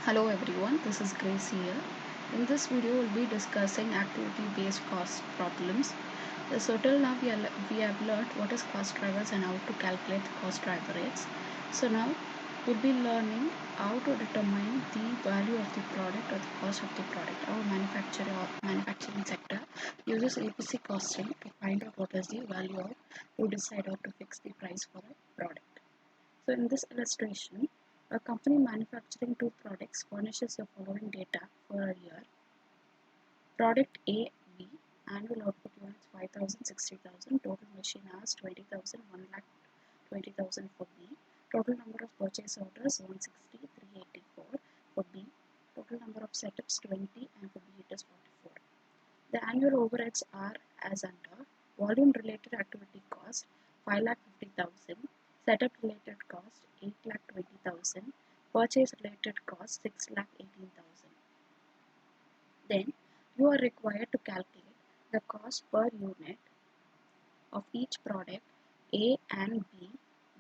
Hello everyone, this is Grace here. In this video, we'll be discussing activity-based cost problems. So till now, we have learned what is cost drivers and how to calculate the cost driver rates. So now, we'll be learning how to determine the value of the product or the cost of the product. Our manufacturing sector uses ABC costing to find out what is the value of to decide how to fix the price for a product. So in this illustration, a company manufacturing two products furnishes the following data for a year. Product A, B, annual output units 5,000, 60,000, total machine hours 20,000, 1 lakh 20,000 for B, total number of purchase orders 160, 384 for B, total number of setups 20, and for B it is 44. The annual overheads are as under: volume related activity cost 5,50,000, setup related cost 8,20,000, purchase related cost 6,18,000. Then you are required to calculate the cost per unit of each product A and B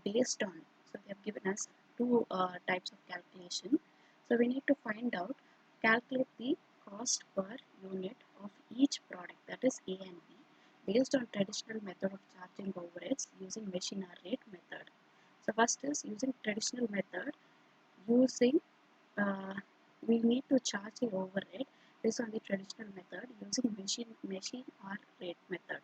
based on. So they have given us two types of calculation. So we need to find out, calculate the cost per unit of each product, that is A and B, based on traditional method of charging overheads using machine hour rate method. So first is using traditional method. Using we need to charge the overhead based on the traditional method using machine hour rate method.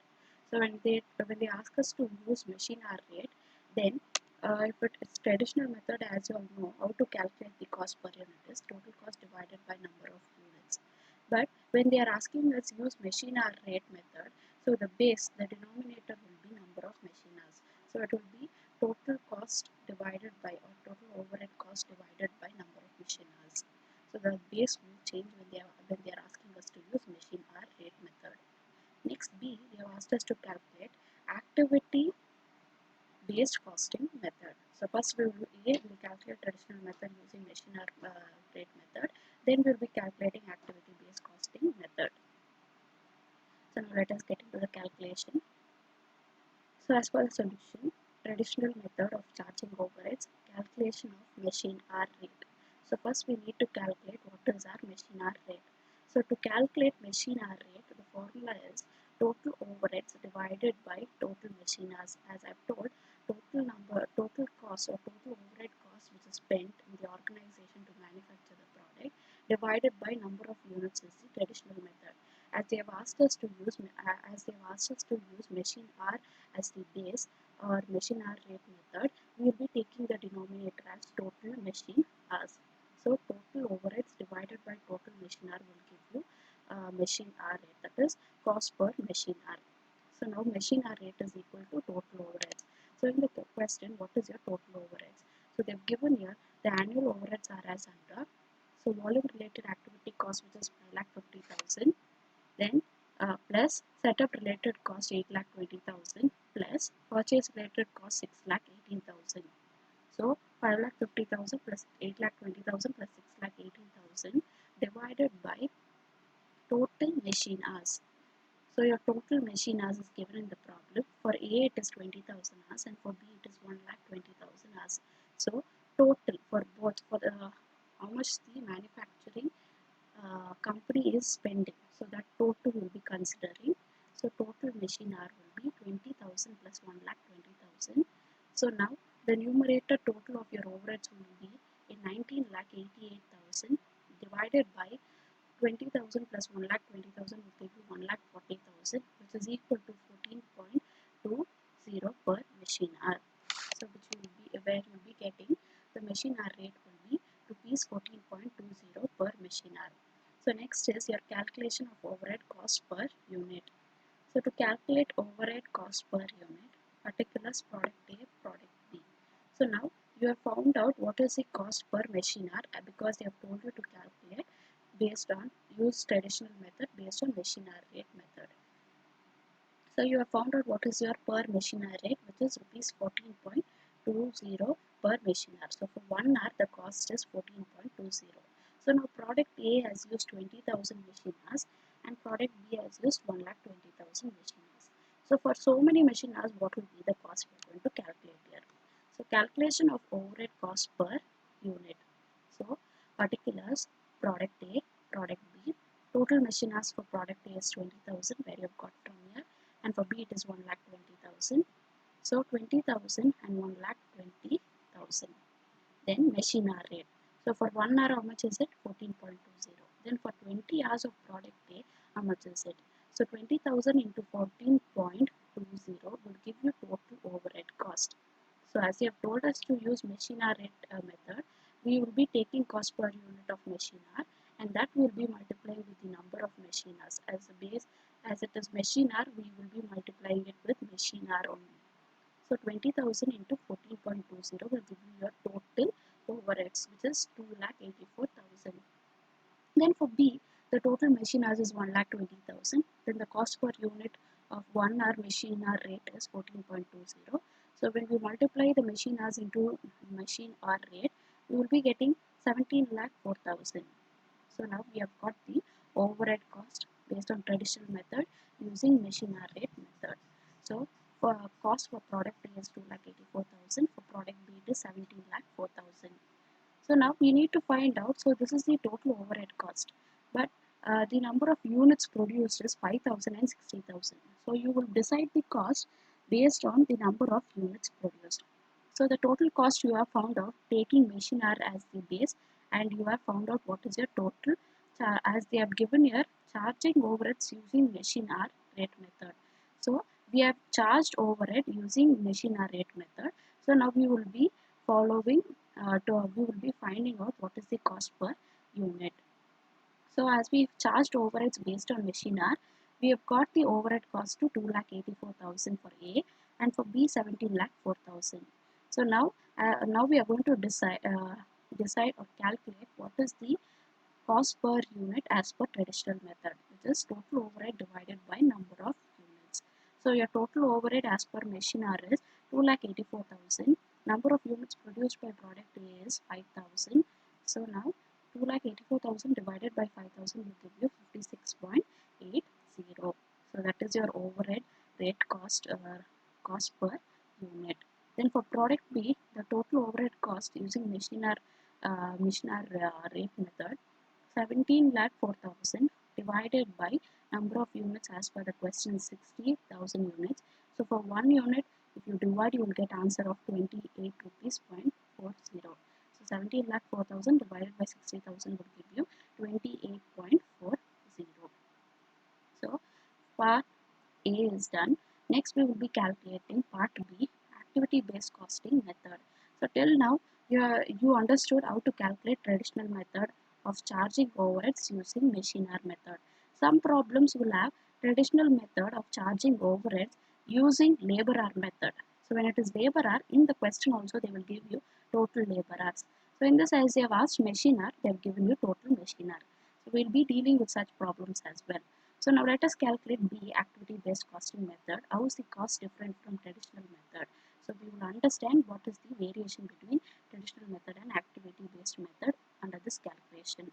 So when they ask us to use machine hour rate, then if it is traditional method, as you all know, how to calculate the cost per unit is total cost divided by number of units. But when they are asking us use machine hour rate method, so the denominator will be number of machine hours. So it will be total cost divided by, or total overhead cost divided by number of machine hours. So the base will change when they are asking us to use machine hour rate method. Next, B, they have asked us to calculate activity based costing method. So first we will calculate traditional method using machine hour rate method. Then we will be calculating activity based costing method. So now let us get into the calculation. So as per the solution, traditional method of charging overheads, calculation of machine hour rate. So first we need to calculate what is our machine hour rate. So to calculate machine hour rate, the formula is total overheads divided by total machine hours. As I've told, total cost or total overhead cost which is spent in the organization to manufacture the product divided by number of units is the traditional method. As they have asked us to use machine hour as the base or machine hour rate method, we will be taking the denominator as total machine hours. So total overheads divided by total machine hour will give you machine hour rate, that is cost per machine hour. So now machine hour rate is equal to total overheads. So in the question, what is your total overheads? So they've given here the annual overheads are as under. So volume related activity cost, which is 5,50,000, then plus setup related cost 8,20,000, plus purchase related cost 6,18,000. So 5,50,000 plus 8,20,000 plus 6,18,000 divided by total machine hours. So your total machine hours is given in the problem. For A it is 20,000 hours and for B it is 1,20,000 hours. So total for both, for the how much the manufacturing company is spending. So that total will be considering. So total machine hour will be 20,000 plus 1,20,000. So now the numerator total of your overheads will be in 19,88,000 divided by 20,000 plus 1,20,000 will give you 1,40,000, which is equal to 14.20 per machine hour. So which you will be where you will be getting the machine hour rate will be rupees 14.20 per machine hour. So next is your calculation of overhead cost per unit. So to calculate overhead cost per unit, particulars product A, product B. So now you have found out what is the cost per machine hour because they have told you to calculate based on use traditional method based on machine hour rate method. So you have found out what is your per machine hour rate, which is rupees 14.20 per machine hour. So for 1 hour the cost is 14.20. So now product A has used 20,000 machine hours and product B has used 1,20,000 machine hours. So for so many machine hours, what will be the cost we are going to calculate here? So calculation of overhead cost per unit. So Particulars: product A, product B. Total machine hours for product A is 20,000, where you've got from here, and for B it is 1,20,000. So 20,000 and 1,20,000. Then machine hour rate. So for 1 hour, how much is it? 14.20. Then for 20 hours of product A, how much is it? So 20,000 into 14.20 will give you total overhead cost. So as you have told us to use machine hour rate method, we will be taking cost per unit of machine hour, and that will be multiplying with the number of machine hours. As a base, as it is machine hour, we will be multiplying it with machine hour only. So 20,000 into 14.20 will give you your total overheads, which is 2,84,000. Then for B, the total machine hours is 1,20,000. Then the cost per unit of 1 hour machine hour rate is 14.20. So when we multiply the machine hours into machine hour rate, we will be getting 17,04,000. So now we have got the overhead cost based on traditional method using machine hour rate method. So for cost for product A is 2,84,000. For product B it is 17,04,000. So now we need to find out, so this is the total overhead cost, but the number of units produced is 5,000 and 60,000. So you will decide the cost based on the number of units produced. So the total cost you have found out taking machine hour as the base, and you have found out what is your total as they have given here charging overheads using machine hour rate method. So we have charged overhead using machine hour rate method. So now we will be following we will be finding out what is the cost per unit. So as we charged overheads based on machine hour, we have got the overhead cost to 2,84,000 for A, and for B 17,04,000. So now we are going to decide or calculate what is the cost per unit as per traditional method, which is total overhead divided by number of units. So your total overhead as per machine hour is 2,84,000. Number of units produced by product A is 5,000. So now 2,84,000 divided by 5,000 will give you 56.80. So that is your overhead rate cost per unit. Then for product B, the total overhead cost using machine hour rate method 17,04,000 divided by number of units as per the question is 60,000 units. So for 1 unit, if you divide, you will get answer of 28 rupees point 40. So 17,04,000 divided by 60,000 will give you 28.40. So part A is done. Next we will be calculating part B, activity based costing method. So till now you understood how to calculate traditional method of charging overheads using machine hour method. Some problems will have traditional method of charging overheads using labor hour method. So when it is labor hour, in the question also they will give you total labor hours. So in this, as they have asked machine hour, they have given you total machine hour. So we will be dealing with such problems as well. So now let us calculate B, activity based costing method. How is the cost different from traditional method? So we will understand what is the variation between traditional method and activity based method under this calculation.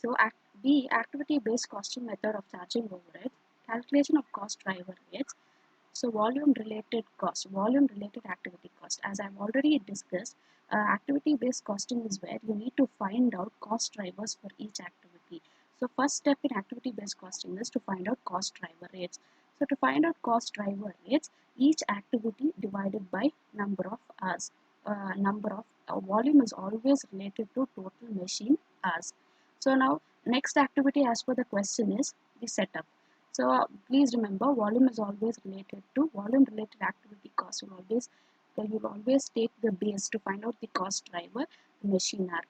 So B, activity based costing method of charging overhead, calculation of cost driver rates. So volume related cost, volume related activity cost. As I've already discussed, activity based costing is where you need to find out cost drivers for each activity. So first step in activity based costing is to find out cost driver rates. So to find out cost driver rates, each activity divided by number of hours. Volume is always related to total machine hours. So now next activity as per the question is the setup. So please remember, volume is always related to volume related activity cost. You will always take the base to find out the cost driver, the machine hour.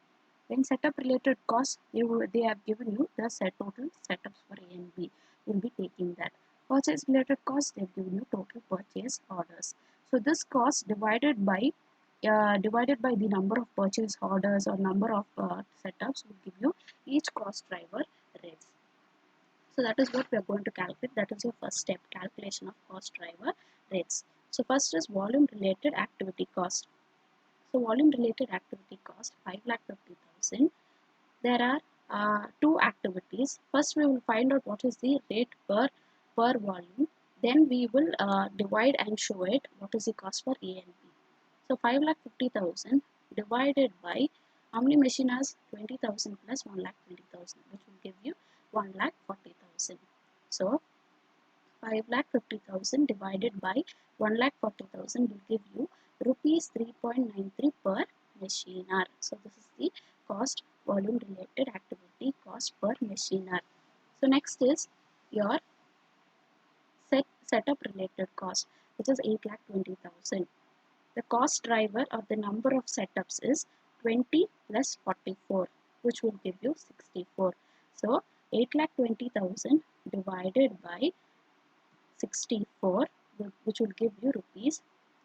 Then setup related cost, they have given you the total setups for A and B. You will be taking that. Purchase related cost, they have given you total purchase orders. So this cost divided by the number of purchase orders or number of setups will give you each cost driver rates. So that is what we are going to calculate. That is your first step, calculation of cost driver rates. So first is volume related activity cost. So volume related activity cost 5,50,000. There are two activities. First we will find out what is the rate per volume. Then we will divide and show it what is the cost for A and B. So 5,50,000 divided by how many machine hours? 20,000 plus 1,20,000, which will give you 1,40,000. So 5,50,000 divided by 1,40,000 will give you rupees 3.93 per machine hour. So this is the cost, volume related activity cost per machine hour. So next is your setup related cost, which is 8,20,000. The cost driver or the number of setups is 20 plus 44, which will give you 64. So 8,20,000 divided by 64, which will give you rupees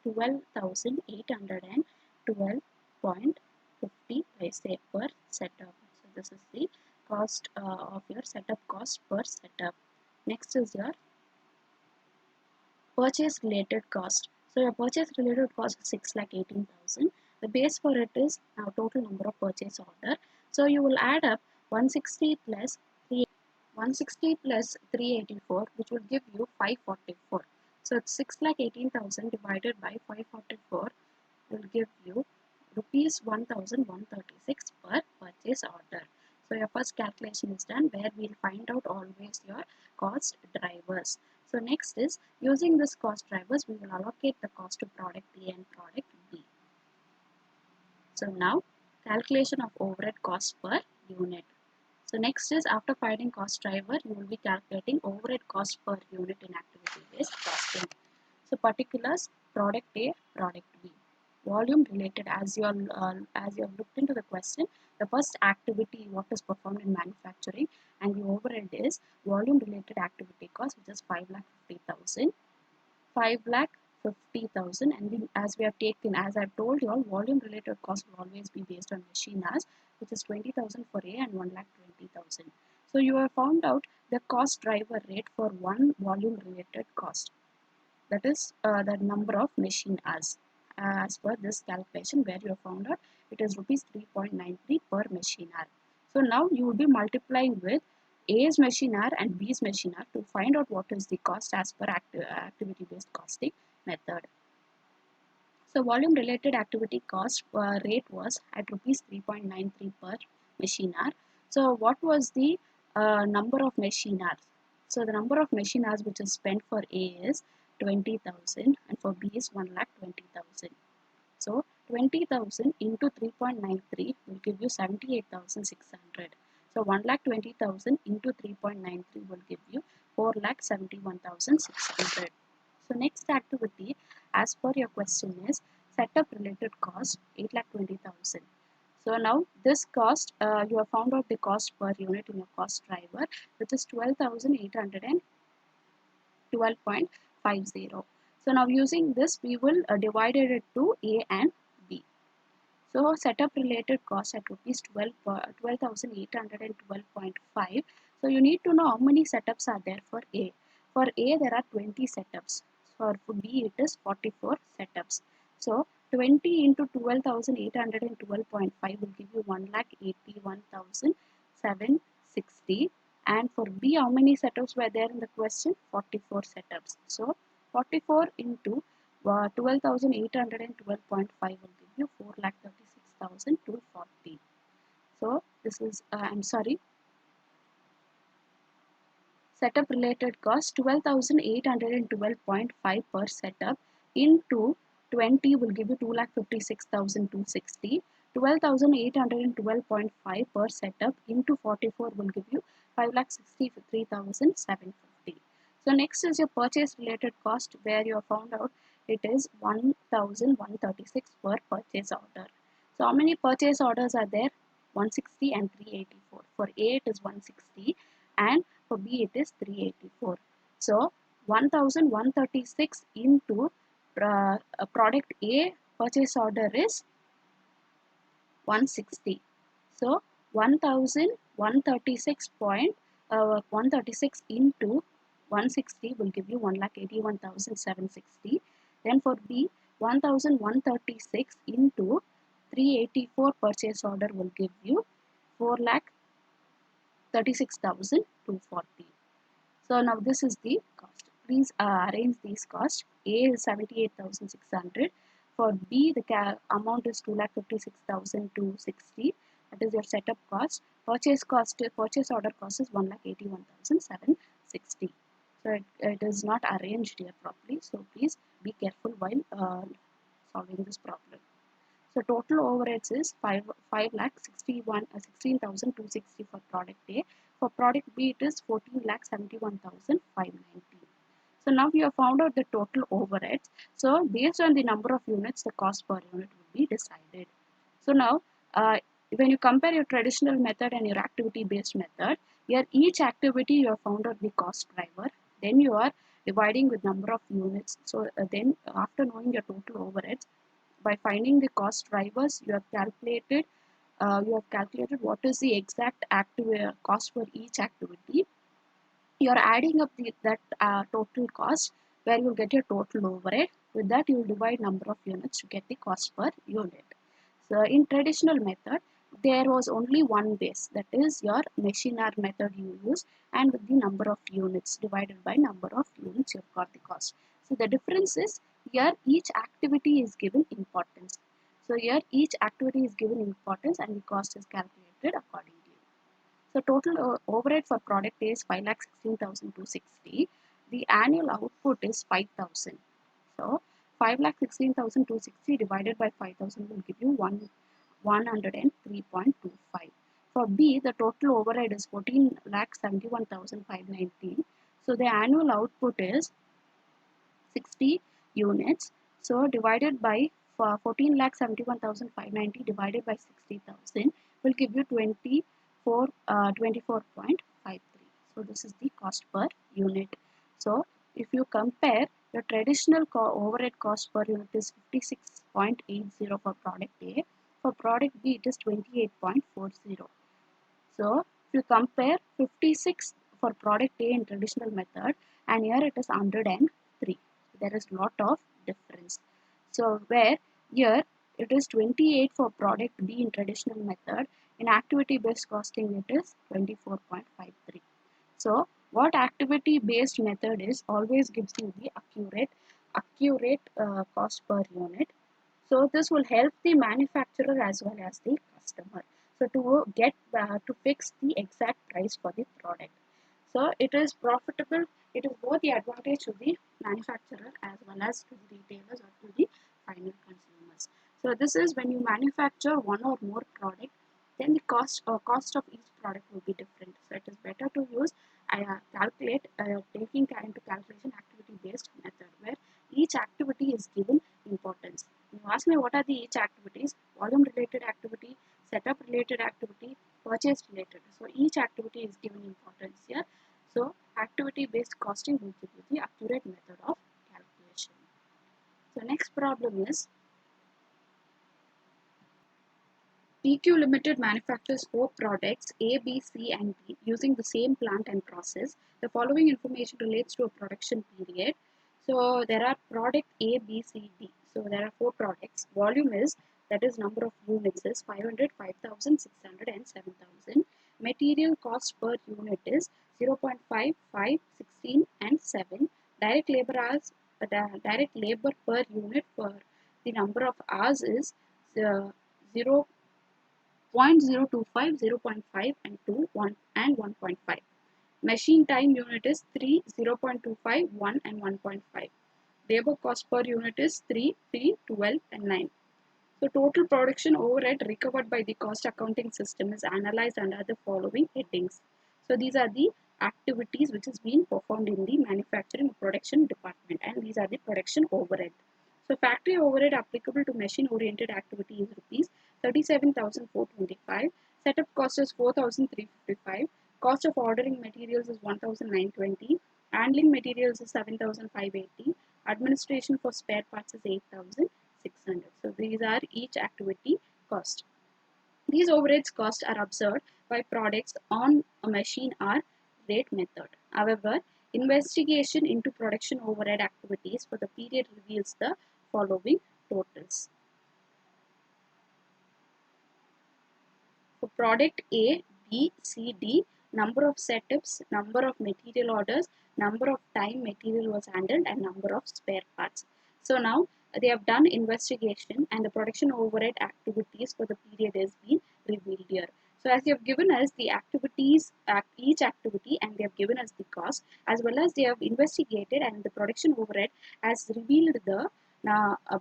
12,812.50 paise per setup. So this is the cost of your setup cost per setup. Next is your purchase related cost. So your purchase related cost is 6,18,000. The base for it is now total number of purchase order. So you will add up 160 plus 384, which will give you 544. So it's 6,18,000 divided by 544 will give you rupees 1,136 per purchase order. So your first calculation is done, where we'll find out always your cost drivers. So next is, using this cost drivers, we will allocate the cost to product A and product B. So now calculation of overhead cost per unit. So next is, after finding cost driver, you will be calculating overhead cost per unit in activity based costing. So particulars, product A, product B. Volume related, as you have looked into the question, the first activity what is performed in manufacturing, and the overhead is volume related activity cost, which is 5,50,000. 5,50,000, and then as we have taken, as I've told you all, volume related cost will always be based on machine hours, which is 20,000 for A and 1,20,000. So you have found out the cost driver rate for one volume related cost, that is the number of machine hours. As per this calculation, where you have found out it is rupees 3.93 per machine hour. So now you will be multiplying with A's machine hour and B's machine hour to find out what is the cost as per activity based costing method. So volume related activity cost rate was at rupees 3.93 per machine hour. So what was the number of machine hours? So the number of machine hours which is spent for A is 20,000 and for B is 1,20,000. So 20,000 into 3.93 will give you 78,600. So 1,20,000 into 3.93 will give you 4,71,600. So next activity, as per your question, is setup related cost 8,20,000. So now this cost, you have found out the cost per unit in your cost driver, which is 12,812.50. So now using this, we will divide it to A and B. So setup related cost at rupees 12,812.5. So you need to know how many setups are there for A. For A there are 20 setups. For B it is 44 setups. So 20 into 12,812.5 will give you 1,81,760. And for B, how many setups were there in the question? 44 setups. So 44 into 12,812.5 will give you 4,36,240. So this is, I'm sorry, setup related cost 12,812.5 per setup into 20 will give you 2,56,260. 12,812.5 per setup into 44 will give you 5,63,750. So next is your purchase related cost, where you have found out it is 1,136 per purchase order. So how many purchase orders are there? 160 and 384. For A it is 160 and for B it is 384. So 1,136 into product A purchase order is 160. So 1,136 into 160 will give you 1,81,760. Then for B, 1,136 into 384 purchase order will give you 4,36,240. So now this is the cost. Please arrange these costs. A is 78,600. For B, the amount is 2,56,260. that is your setup cost. Purchase order cost is 1,81,760. So it is not arranged here properly. So please be careful while solving this problem. So total overheads is 16,260 for product A. For product B, it is 14,71,590. So now we have found out the total overheads. So based on the number of units, the cost per unit will be decided. So now, when you compare your traditional method and your activity-based method, here each activity you have found out the cost driver. Then you are dividing with number of units. So then after knowing your total overheads, by finding the cost drivers, you have calculated what is the exact cost for each activity. You are adding up that total cost, where you will get your total overhead. With that, you will divide number of units to get the cost per unit. So in traditional method, there was only one base, that is your machine hour method you use, and with the number of units divided by number of units you've got the cost. So the difference is here each activity is given importance. So here each activity is given importance and the cost is calculated accordingly. So total overhead for product A is 5,16,260. The annual output is 5,000. So 5,16,260 divided by 5,000 will give you 103.25. For B, the total overhead is 14,71,519. So the annual output is 60 units. So divided by 14,71,590 divided by 60,000 will give you 24.53. So this is the cost per unit. So if you compare, the traditional overhead cost per unit is 56.80 for product A. For product B, it is 28.40. So if you compare 56 for product A in traditional method, and here it is 103. There is lot of difference. So where here it is 28 for product B in traditional method, in activity based costing it is 24.53. So what activity based method is, always gives you the accurate cost per unit. So this will help the manufacturer as well as the customer. So to get to fix the exact price for the product. So it is profitable. It is both the advantage to the manufacturer as well as to the retailers or to the final consumers. So this is when you manufacture one or more product, then the cost of each product will be different. So it is better to use taking into calculation activity based method, where each activity is given importance. You ask me what are the each activities: volume related activity, setup related activity, purchase related. So each activity is given importance here. So activity based costing will give you the accurate method of calculation. So next problem is, PQ Limited manufactures 4 products A, B, C and D using the same plant and process. The following information relates to a production period. So there are product A, B, C, D. So there are 4 products. Volume is, that is number of units, is 500, 5,000, 600 and 7,000. Material cost per unit is 0.5, 5, 16 and 7. Direct labor hours, direct labor per unit for the number of hours is 0. 0.025, 0.5 and 2, 1 and 1.5. Machine time unit is 3, 0.25, 1 and 1.5. Labor cost per unit is 3, 3, 12 and 9. So total production overhead recovered by the cost accounting system is analyzed under the following headings. So these are the activities which is being performed in the manufacturing production department, and these are the production overhead. So factory overhead applicable to machine oriented activity is rupees 37,425. Setup cost is 4,355. Cost of ordering materials is 1,920. Handling materials is 7,580. Administration for spare parts is 8,600. So these are each activity cost. These overheads costs are observed by products on a machine hour rate method. However, investigation into production overhead activities for the period reveals the following totals. For product A, B, C, D, number of setups, number of material orders, number of time material was handled and number of spare parts. So now They have done investigation and the production overhead activities for the period has been revealed here. So as they have given us the activities, each activity, and they have given us the cost, as well as they have investigated and the production overhead has revealed the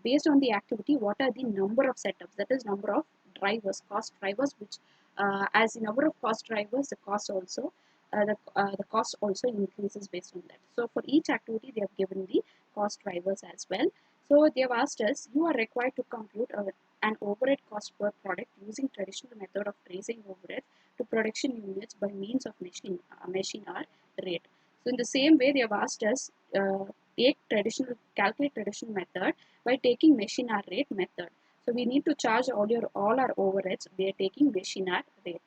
based on the activity what are the number of setups, that is number of drivers, cost drivers, which as the number of cost drivers, the cost also increases based on that. So for each activity they have given the cost drivers as well. So they have asked us, you are required to compute an overhead cost per product using traditional method of tracing overhead to production units by means of machine hour rate. So in the same way, they have asked us calculate traditional method by taking machine hour rate method. So we need to charge all our overheads. We are taking machine hour rate.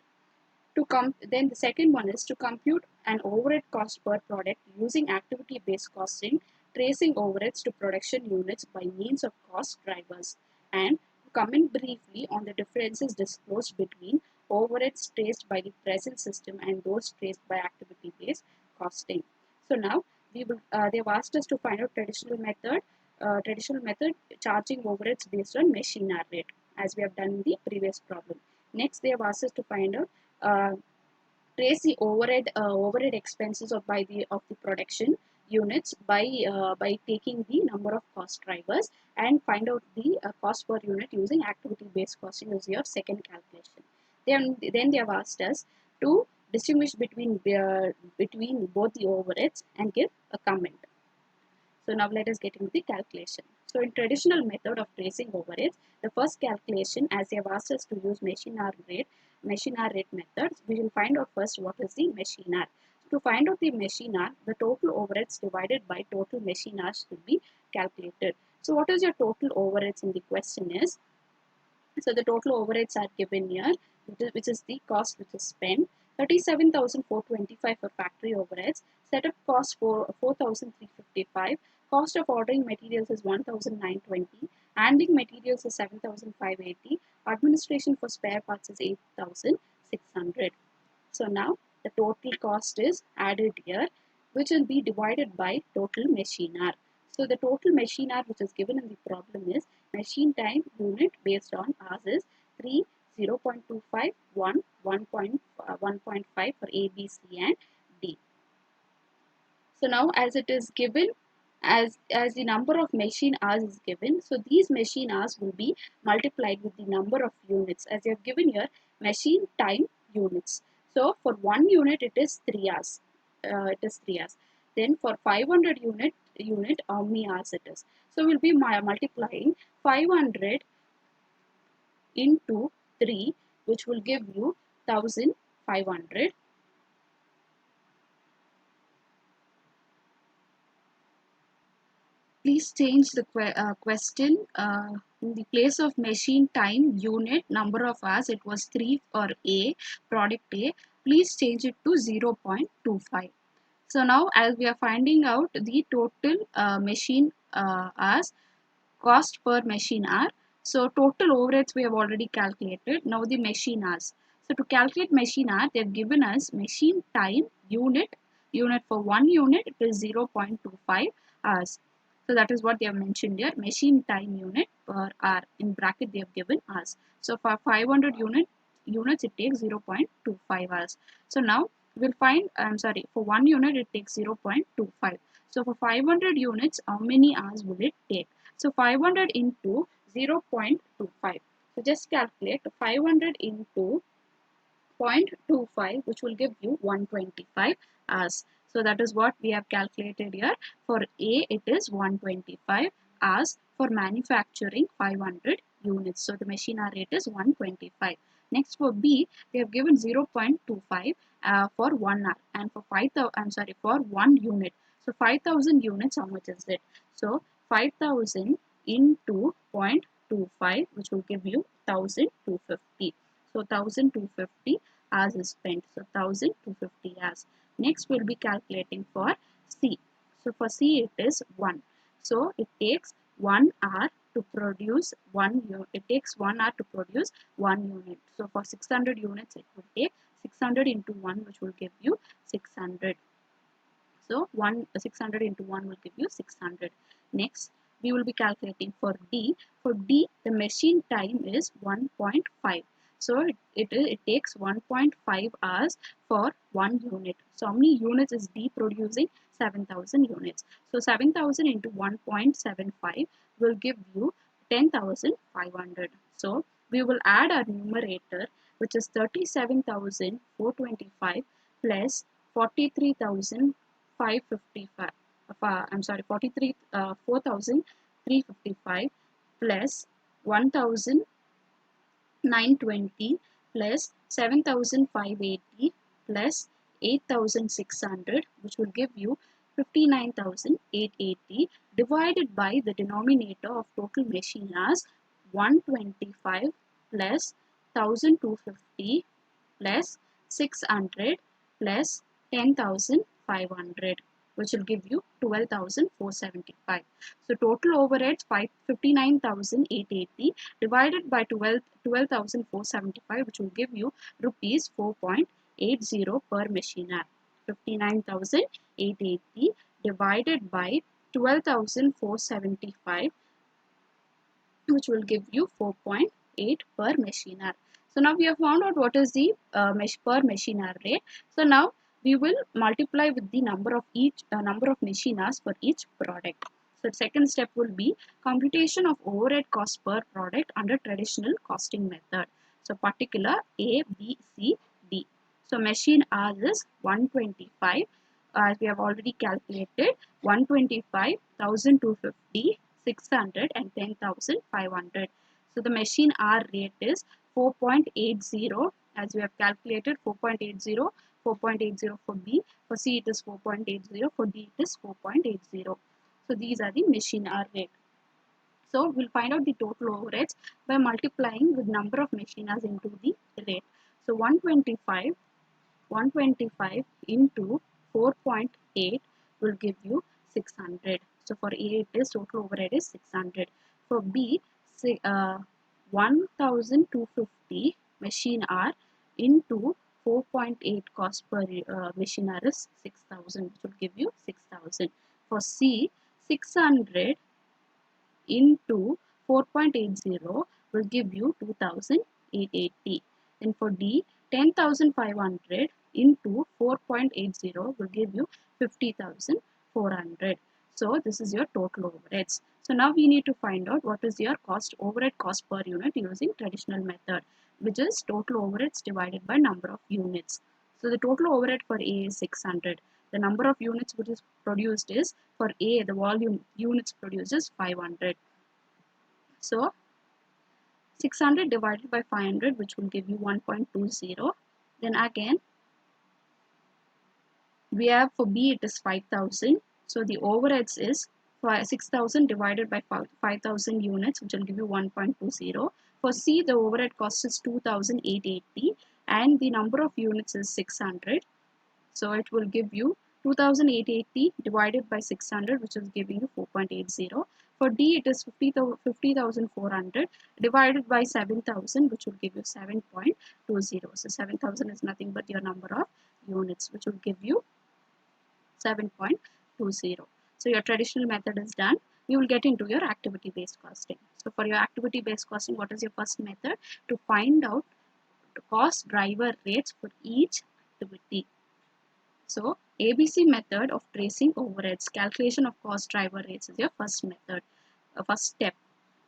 Then the second one is to compute an overhead cost per product using activity-based costing, tracing overheads to production units by means of cost drivers, and to comment briefly on the differences disclosed between overheads traced by the present system and those traced by activity-based costing. So now they've asked us to find out traditional method charging overheads based on machine hour rate, as we have done in the previous problem. Next, they have asked us to find out uh, trace the overhead expenses of the production units by taking the number of cost drivers and find out the cost per unit using activity based costing as your second calculation. Then they have asked us to distinguish between both the overheads and give a comment. So now let us get into the calculation. So in traditional method of tracing overheads, the first calculation, as they have asked us to use machine hour rate methods, we will find out first what is the machine hour. To find out the machine hour, the total overheads divided by total machine hours will be calculated. So what is your total overheads in the question is, so the total overheads are given here, which is the cost which is spent. 37,425 for factory overheads. Setup cost for 4,355. Cost of ordering materials is 1,920. Handling materials is 7,580. Administration for spare parts is 8,600. So now the total cost is added here, which will be divided by total machine hour. So the total machine hour which is given in the problem is machine time unit based on hours is 3, 0.25, 1, 1.5 for A, B, C and D. So now as it is given, as the number of machine hours is given, so these machine hours will be multiplied with the number of units as you have given here machine time units. So for 1 unit it is 3 hours. Then for 500 unit how many hours it is? So we'll be multiplying 500 into 3, which will give you 1500. Please change the question. In the place of machine time unit number of hours, it was 3 for A, product A. Please change it to 0.25. So now as we are finding out the total machine hours, cost per machine hour. So total overheads we have already calculated. Now the machine hours. So to calculate machine hour, they have given us machine time unit. Unit for 1 unit it is 0.25 hours. So that is what they have mentioned here. Machine time unit per hour. In bracket they have given hours. So for 500 units it takes 0.25 hours. So now we'll find, for 1 unit it takes 0.25. So for 500 units, how many hours will it take? So 500 into 0.25. So just calculate 500 into 0.25, which will give you 125 hours. So that is what we have calculated here. For A, it is 125 hours. For manufacturing 500 units. So the machine hour rate is 125. Next for B, they have given 0.25 for 1 hour, and for 5,000, for 1 unit. So 5,000 units, how much is it? So 5,000 into 0.25, which will give you 1,250. So 1,250 hours is spent. So 1,250 hours. Next we'll be calculating for C. So for C it is 1. So it takes 1 hour to produce 1 unit. It takes 1 hour to produce 1 unit. So for 600 units it will take 600 into 1, which will give you 600. So 600 into 1 will give you 600. Next we will be calculating for D. For D, the machine time is 1.5. So it takes 1.5 hours for 1 unit. So how many units is D producing? 7,000 units. So 7,000 into 1.75 will give you 10,500. So we will add our numerator, which is 37,425 plus 43,555. I'm sorry, 4,355 plus 1,920 plus 7,580 plus 8,600, which will give you 59,880, divided by the denominator of total machine hours 125 plus 1,250 plus 600 plus 10,500, which will give you 12,475. So total overheads 59,880 divided by 12,475, which will give you rupees 4.80 per machine hour. 59,880 divided by 12,475, which will give you 4.8 per machine hour. So now we have found out what is the per machine hour rate. So now we will multiply with the number of machine hours for each product. So the second step will be computation of overhead cost per product under traditional costing method. So particular A, B, C, D. So machine hours is 125. As we have already calculated, 125, 1,250, 600 and 10,500. So the machine hour rate is 4.80, as we have calculated 4.80, 4.80 for B, for C it is 4.80, for D it is 4.80. So these are the machine hour rate. So we'll find out the total overheads by multiplying with number of machine hours into the rate. So 125 into 4.8 will give you 600. So for A it is total overhead is 600. For B, say 1,250 machine hour into 4.8 cost per machine hour is 6,000, which will give you 6,000. For C, 600 into 4.80 will give you 2,880. Then for D, 10,500 into 4.80 will give you 50,400. So this is your total overheads. So now we need to find out what is your overhead cost per unit using traditional method, which is total overheads divided by number of units. So the total overhead for A is 600. The number of units which is produced is, for A, the volume units produced is 500. So 600 divided by 500, which will give you 1.20. Then again, we have for B it is 5,000. So the overheads is 6,000 divided by 5,000 units, which will give you 1.20. For C, the overhead cost is 2,880 and the number of units is 600. So it will give you 2,880 divided by 600, which is giving you 4.80. For D, it is 50,400 divided by 7,000, which will give you 7.20. So 7,000 is nothing but your number of units, which will give you 7.20. So your traditional method is done. You will get into your activity-based costing. So for your activity-based costing, what is your first method? To find out the cost driver rates for each activity. So ABC method of tracing overheads, calculation of cost driver rates is your first method, first step.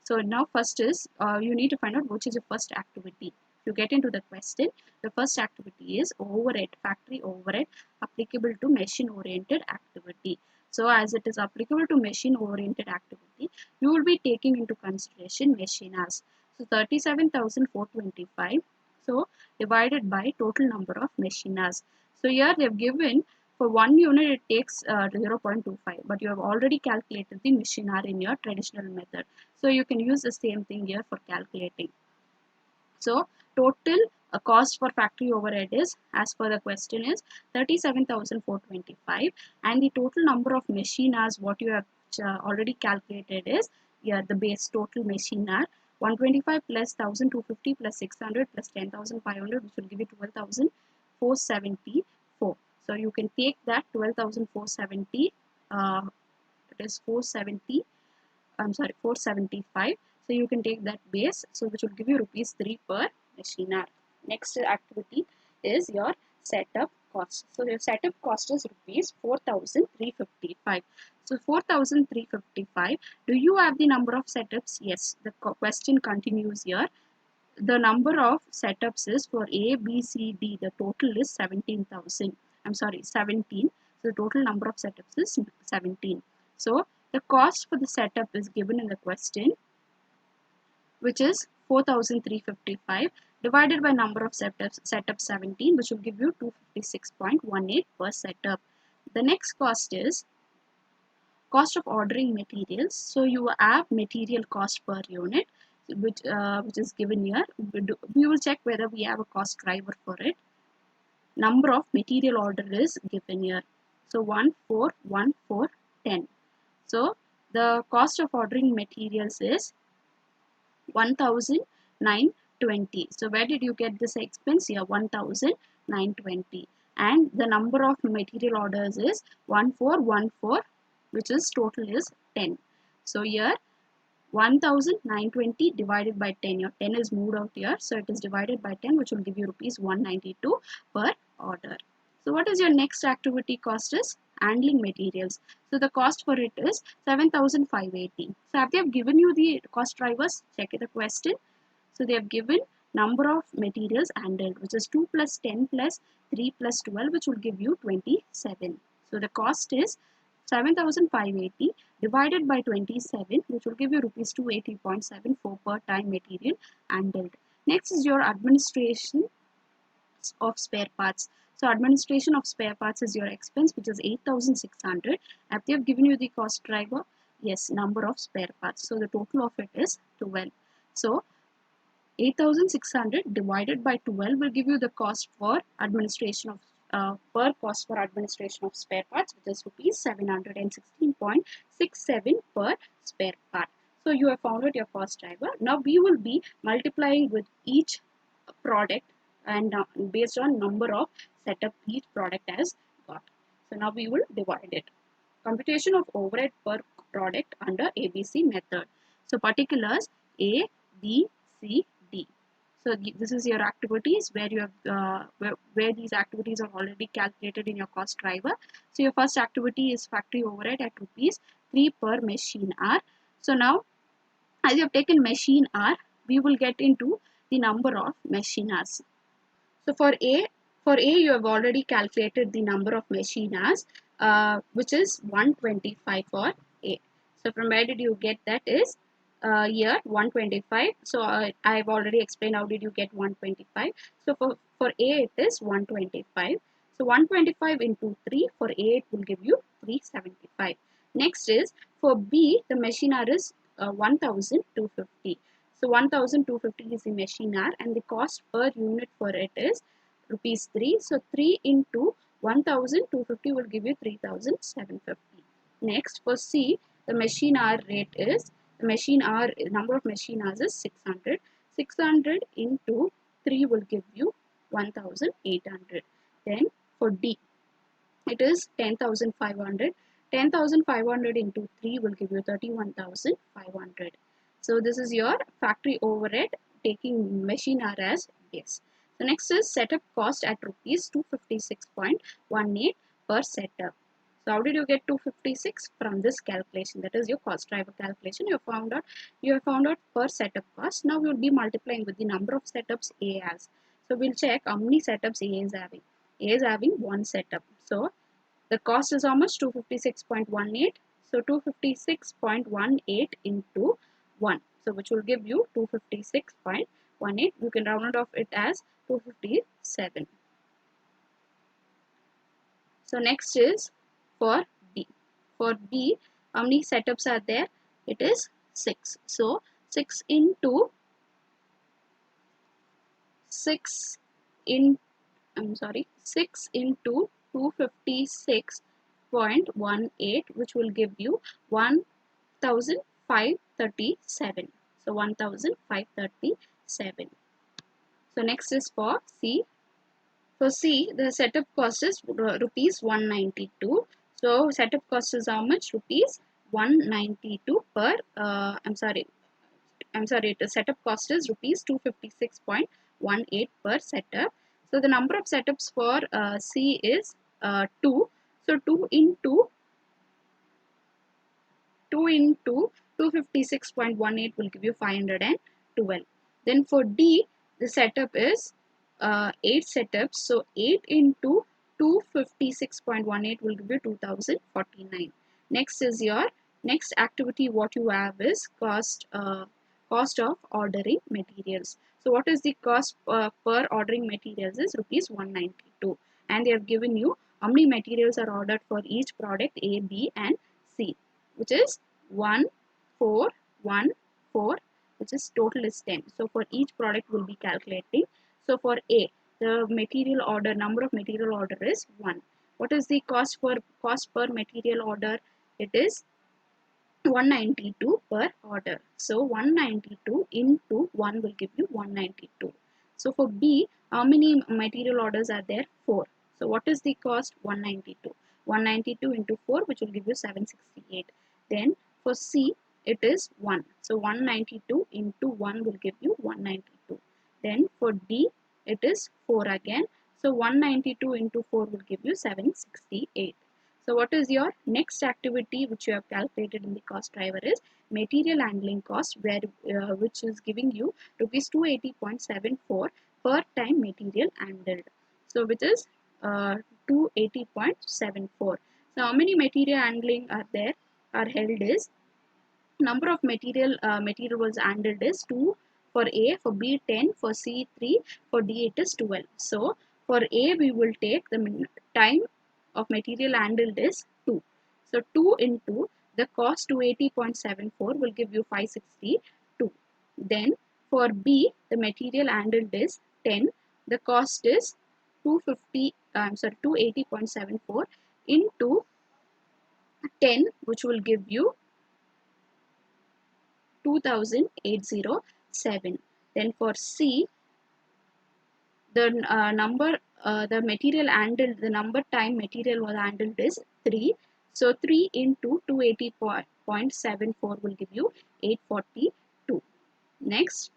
So now first is you need to find out which is your first activity. To get into the question, the first activity is overhead, factory overhead applicable to machine oriented activity. So as it is applicable to machine oriented activity, you will be taking into consideration machine hours. So 37,425. So divided by total number of machine hours. So here they have given for 1 unit it takes 0.25, but you have already calculated the machine hour in your traditional method. So you can use the same thing here for calculating. So total cost for factory overhead is, as per the question, is 37,425, and the total number of machine hours what you have already calculated is, the base total machine hour 125 plus 1,250 plus 600 plus 10,500, which will give you 12,474. So you can take that 12,470, it is 470 475. So you can take that base, so which will give you rupees 3 per machine hour. Next activity is your setup cost. So your setup cost is rupees 4,355. So 4,355. Do you have the number of setups? Yes. The question continues here. The number of setups is for A, B, C, D. The total is 17,000. I'm sorry, 17. So the total number of setups is 17. So the cost for the setup is given in the question, which is 4,355 divided by number of setup 17, which will give you 256.18 per setup. The next cost is cost of ordering materials. So you have material cost per unit, which is given here. We will check whether we have a cost driver for it. Number of material order is given here. So 1, 4, 1, 4, 10. So the cost of ordering materials is 1,920. So where did you get this expense? Here 1,920. And the number of material orders is 1414, which is total is 10. So here 1,920 divided by 10. Your 10 is moved out here, so it is divided by 10, which will give you rupees 192 per order. So what is your next activity cost is? Handling materials. So the cost for it is 7,580. So have they given you the cost drivers? Check the question. So they have given number of materials handled, which is 2 plus 10 plus 3 plus 12, which will give you 27. So the cost is 7,580 divided by 27, which will give you rupees 280.74 per time material handled. Next is your administration of spare parts. So administration of spare parts is your expense, which is 8,600. Have they have given you the cost driver? Yes, number of spare parts. So the total of it is 12. So 8,600 divided by 12 will give you the cost for administration of cost for administration of spare parts, which is rupees 716.67 per spare part. So you have found out your cost driver. Now we will be multiplying with each product and based on number of setup each product has got. So now we will divide it. Computation of overhead per product under ABC method. So particulars A, B, C, D. So this is your activities where you have where these activities are already calculated in your cost driver. So your first activity is factory overhead at rupees 3 per machine hour. So now as you have taken machine hour, we will get into the number of machine hours. So for A you have already calculated the number of machine hours, which is 125 for A. So from where did you get that is here 125. So I have already explained how did you get 125. So for A it is 125. So 125 into 3 for A it will give you 375. Next is for B the machine hour is 1,250. So 1,250 is the machine hour and the cost per unit for it is rupees 3. So 3 into 1,250 will give you 3,750. Next for C, the machine hour rate is, the machine hour, number of machine hours is 600. 600 into 3 will give you 1,800. Then for D, it is 10,500. 10,500 into 3 will give you 31,500. So this is your factory overhead taking machine hour as base. So next is setup cost at rupees 256.18 per setup. So how did you get 256? From this calculation, that is your cost driver calculation. You have found out per setup cost. Now we will be multiplying with the number of setups A has. So we'll check how many setups A is having. A is having one setup. So the cost is how much? 256.18. So 256.18 into 1. So which will give you 256.18. You can round it off it as 257. So next is for B. For B, how many setups are there? It is 6. So 6 into 6 in 6 into 256.18, which will give you 1,537. So 1,537. So next is for C. For C, the setup cost is rupees 192. So setup cost is how much? Rupees 192 per, the setup cost is rupees 256.18 per setup. So the number of setups for C is 2. So 2 into 256.18 will give you 512. Then for D, the setup is 8 setups. So 8 into 256.18 will give you 2049. Next is your next activity. What you have is cost of ordering materials. So what is the cost per ordering materials is rupees 192, and they have given you how many materials are ordered for each product A, B and C, which is 1 4 1 4, which is total is 10. So for each product we'll be calculating. So for A, the material order, number of material order is 1. What is the cost per material order? It is 192 per order. So 192 into 1 will give you 192. So for B, how many material orders are there? 4. So what is the cost? 192. 192 into 4, which will give you 768. Then for C, it is 1. So 192 into 1 will give you 192. Then for D, it is 4 again. So 192 into 4 will give you 768. So what is your next activity which you have calculated in the cost driver is material handling cost, where which is giving you rupees 280.74 per time material handled. So which is 280.74. So how many material handling are there are held is number of material was handled is 2 for A, for B 10, for C 3, for D it is 12. So for A we will take the time of material handled is 2. So 2 into the cost 280.74 will give you 562. Then for B, the material handled is 10. The cost is 280.74 into 10, which will give you 2807. Then for C, the the material handled, the number time material was handled is 3. So 3 into 280.74 will give you 842. Next,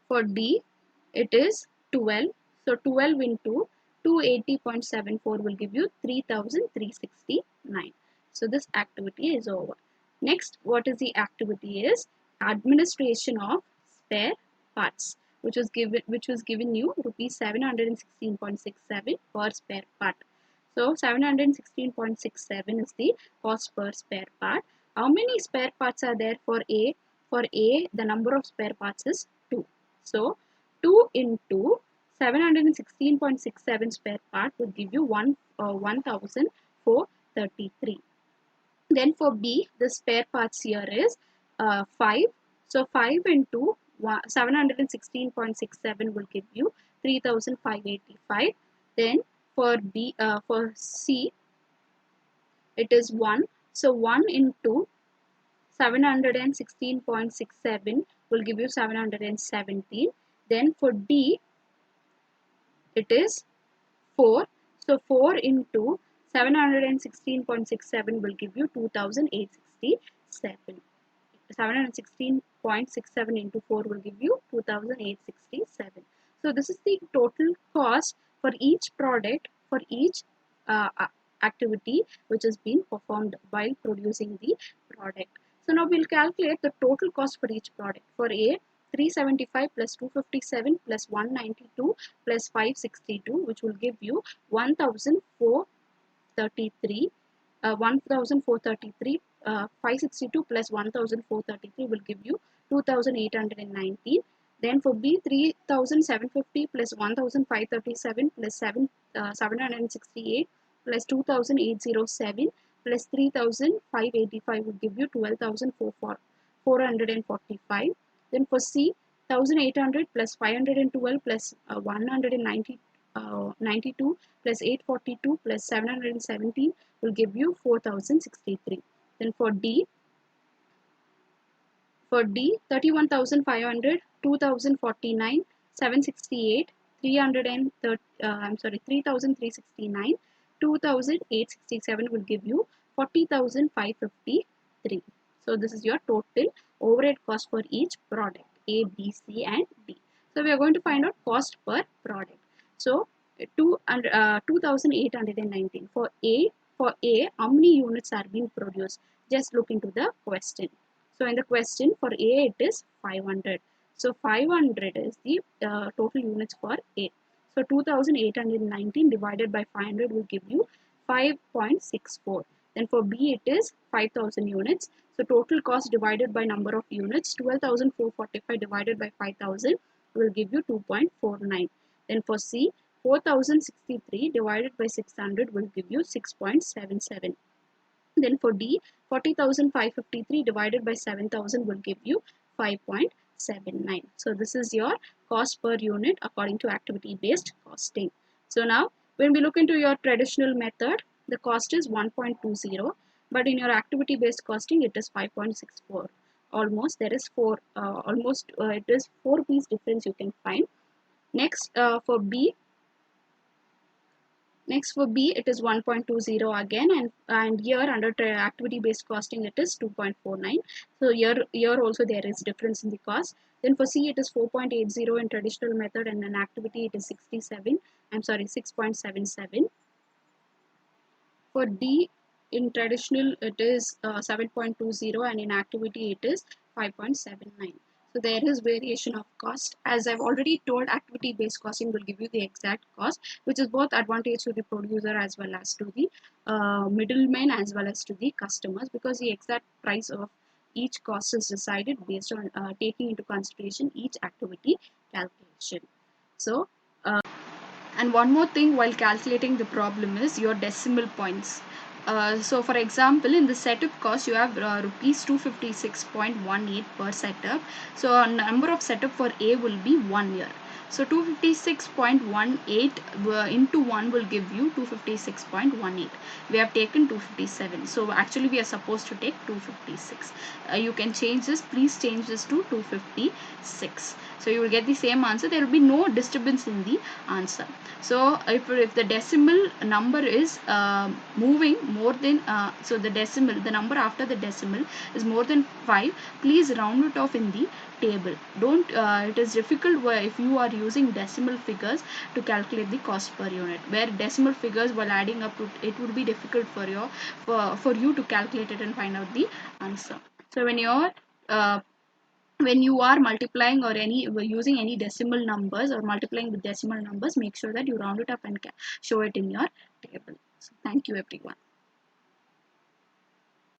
for D, it is 12. So 12 into 280.74 will give you 3369. So this activity is over. Next, what is the activity is administration of spare parts, which was given you rupees 716.67 per spare part. So 716.67 is the cost per spare part. How many spare parts are there for A? For A, the number of spare parts is 2. So 2 into 716.67 spare part will give you 1433. Then for B, the spare parts here is 5. So 5 into 716.67 will give you 3585. Then for C, it is 1. So 1 into 716.67 will give you 717. Then for D, it is 4. So 4 into 716.67 will give you 2867. 716.67 into 4 will give you 2867. So this is the total cost for each product, for each activity which has been performed while producing the product. So now we'll calculate the total cost for each product. For A, 375 plus 257 plus 192 plus 562, which will give you 1433. 1433, 562 plus 1433 will give you 2819. Then for B, 3750 plus 1537 plus 768 plus 2807 plus 3585 will give you 12,445. Then for C, 1800 plus 512 plus 192 plus 842 plus 717 will give you 4063. Then for D, 31,500, 2,049, 768, 330, 3,369, 2,867 will give you 40,553. So this is your total overhead cost for each product A, B, C and D. So we are going to find out cost per product. So 2,819 for A. For A, how many units are being produced? Just look into the question. So in the question for A it is 500. So 500 is the total units for A. So 2,819 divided by 500 will give you 5.64. Then for B it is 5,000 units. So total cost divided by number of units, 12,445 divided by 5,000 will give you 2.49. Then for C, 4,063 divided by 600 will give you 6.77. Then for D, 40,553 divided by 7,000 will give you 5.79. So this is your cost per unit according to activity based costing. So now when we look into your traditional method, the cost is 1.20, but in your activity based costing it is 5.64. Almost there is it is 4 rupees difference you can find. Next for B, it is 1.20 again, and here under activity based costing it is 2.49. So here also there is difference in the cost. Then for C it is 4.80 in traditional method, and in activity it is 6.77. For D, in traditional it is 7.20, and in activity it is 5.79. So there is variation of cost. As I've already told, activity based costing will give you the exact cost, which is both advantage to the producer as well as to the middleman as well as to the customers, because the exact price of each cost is decided based on taking into consideration each activity calculation. So and one more thing while calculating the problem is your decimal points. So for example, in the setup cost you have rupees 256.18 per setup. So a number of setup for A will be 1 year. So 256.18 into 1 will give you 256.18. We have taken 257. So actually we are supposed to take 256. You can change this. Please change this to 256. So you will get the same answer. There will be no disturbance in the answer. So if the decimal number is moving more than so the number after the decimal is more than 5, please round it off in the table. Don't it is difficult if you are using decimal figures to calculate the cost per unit, where decimal figures while adding up it would be difficult for you to calculate it and find out the answer. So when you are multiplying or using any decimal numbers or multiplying with decimal numbers, make sure that you round it up and show it in your table. So thank you everyone.